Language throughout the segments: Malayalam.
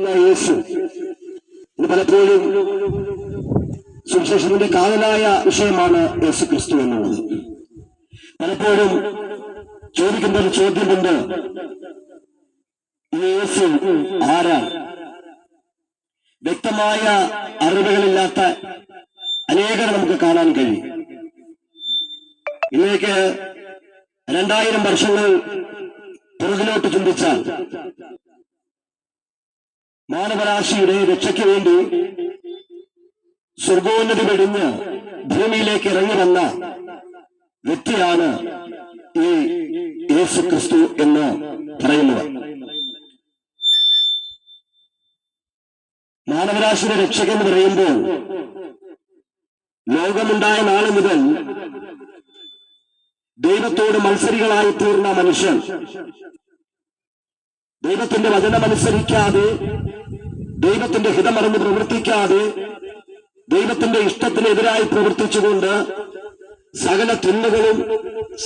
എന്ന യേശു പലപ്പോഴും സുവിശേഷത്തിന്റെ കാതലായ വിഷയമാണ് യേശു ക്രിസ്തു എന്നുള്ളത്. പലപ്പോഴും ചോദിക്കുന്ന ഒരു ചോദ്യമുണ്ട്, യേശു ആരാണ്? വ്യക്തമായ അറിവുകളില്ലാത്ത അനേകരെ നമുക്ക് കാണാൻ കഴിയും. ഇന്നേക്ക് 2000 വർഷങ്ങൾ പുറകിലോട്ട് ചിന്തിച്ചാൽ മാനവരാശിയുടെ രക്ഷയ്ക്ക് വേണ്ടി സ്വർഗോന്നതി വെടിഞ്ഞ് ഭൂമിയിലേക്ക് ഇറങ്ങി വന്ന വ്യക്തിയാണ് ഈ യേശു ക്രിസ്തു എന്ന് പറയുന്നത്. മാനവരാശിയുടെ രക്ഷകെന്ന് പറയുമ്പോൾ ലോകമുണ്ടായ നാളെ മുതൽ ദൈവത്തോട് മത്സരികളായി തീർന്ന മനുഷ്യൻ ദൈവത്തിന്റെ വചനമനുസരിക്കാതെ, ദൈവത്തിന്റെ ഹിതമറിഞ്ഞ് പ്രവർത്തിക്കാതെ, ദൈവത്തിന്റെ ഇഷ്ടത്തിനെതിരായി പ്രവർത്തിച്ചുകൊണ്ട് സകല തിന്മകളും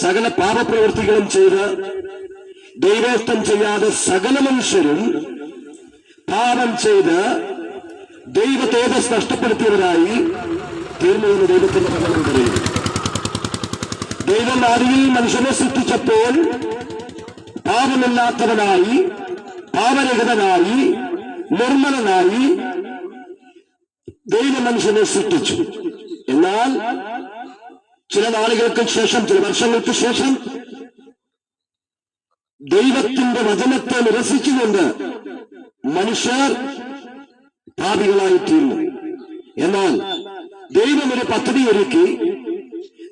സകല പാപപ്രവൃത്തികളും ചെയ്ത് ദൈവേഷ്ടം ചെയ്യാതെ സകല മനുഷ്യരും പാപം ചെയ്ത് ദൈവ തേജസ് നഷ്ടപ്പെടുത്തിയവരായി തീർന്നുവെന്ന് ദൈവത്തിന്റെ വചനം പറയുന്നു. ദൈവം ആദിയിൽ മനുഷ്യനെ സൃഷ്ടിച്ചപ്പോൾ പാപമില്ലാത്തവനായി, പാപരഹിതനായി, നിർമ്മലനായി ദൈവം മനുഷ്യനെ സൃഷ്ടിച്ചു. എന്നാൽ ചില നാളുകൾക്ക് ശേഷം, ചില വർഷങ്ങൾക്ക് ശേഷം ദൈവത്തിന്റെ വചനത്തെ നിരസിച്ചുകൊണ്ട് മനുഷ്യർ പാപികളായി തീർന്നു. എന്നാൽ ദൈവം ഒരു പദ്ധതി ഒരുക്കി.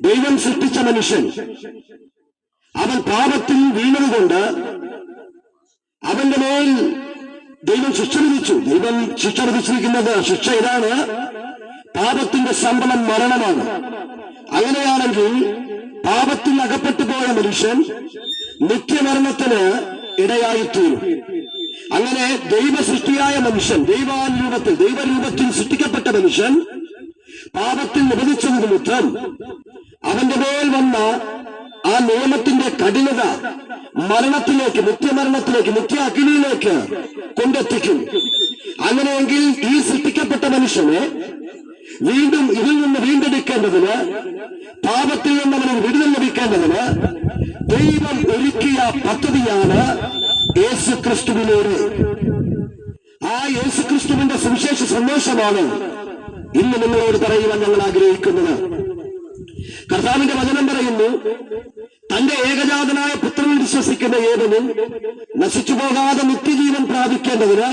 ദൈവം സൃഷ്ടിച്ച മനുഷ്യൻ അവൻ പാപത്തിൽ വീണതുകൊണ്ട് അവന്റെ മേൽ ദൈവം ശിക്ഷ വിധിച്ചു. ദൈവം ശിക്ഷ വിധിച്ചിരിക്കുന്നത്, ശിക്ഷ ഇതാണ്: പാപത്തിന്റെ ശമ്പളം മരണമാണ്. അങ്ങനെയാണെങ്കിൽ പാപത്തിൽ അകപ്പെട്ടു പോയ മനുഷ്യൻ നിത്യമരണത്തിന് ഇടയായിത്തീരും. അങ്ങനെ ദൈവസൃഷ്ടിയായ മനുഷ്യൻ, ദൈവരൂപത്തിൽ സൃഷ്ടിക്കപ്പെട്ട മനുഷ്യൻ പാപത്തിൽ നിബന്ധിച്ചത് നിമിത്തം അവന്റെ മേൽ വന്ന ആ നിയമത്തിന്റെ കഠിനത മരണത്തിലേക്ക്, നിത്യമരണത്തിലേക്ക്, നിത്യ അഗ്നിയിലേക്ക് കൊണ്ടെത്തിക്കും. അങ്ങനെയെങ്കിൽ ഈ സൃഷ്ടിക്കപ്പെട്ട മനുഷ്യനെ വീണ്ടും ഇതിൽ നിന്ന് വീണ്ടെടുക്കേണ്ടതിന്, പാപത്തിൽ നിന്ന് അവന് വിടുതൽ ലഭിക്കേണ്ടതിന് ദൈവം ഒരുക്കിയ പദ്ധതിയാണ് യേശു ക്രിസ്തുവിലൂടെ. ആ യേശു ക്രിസ്തുവിന്റെ സുവിശേഷ സന്ദേശമാണ് ഇന്ന് നിങ്ങളോട് പറയുവാൻ ഞങ്ങൾ ആഗ്രഹിക്കുന്നത്. കർത്താവിന്റെ വചനം പറയുന്നു, തന്റെ ഏകജാതനായ പുത്രനിൽ വിശ്വസിക്കുന്ന ഏവനും നശിച്ചു പോകാതെ നിത്യജീവൻ പ്രാപിക്കേണ്ടതിന്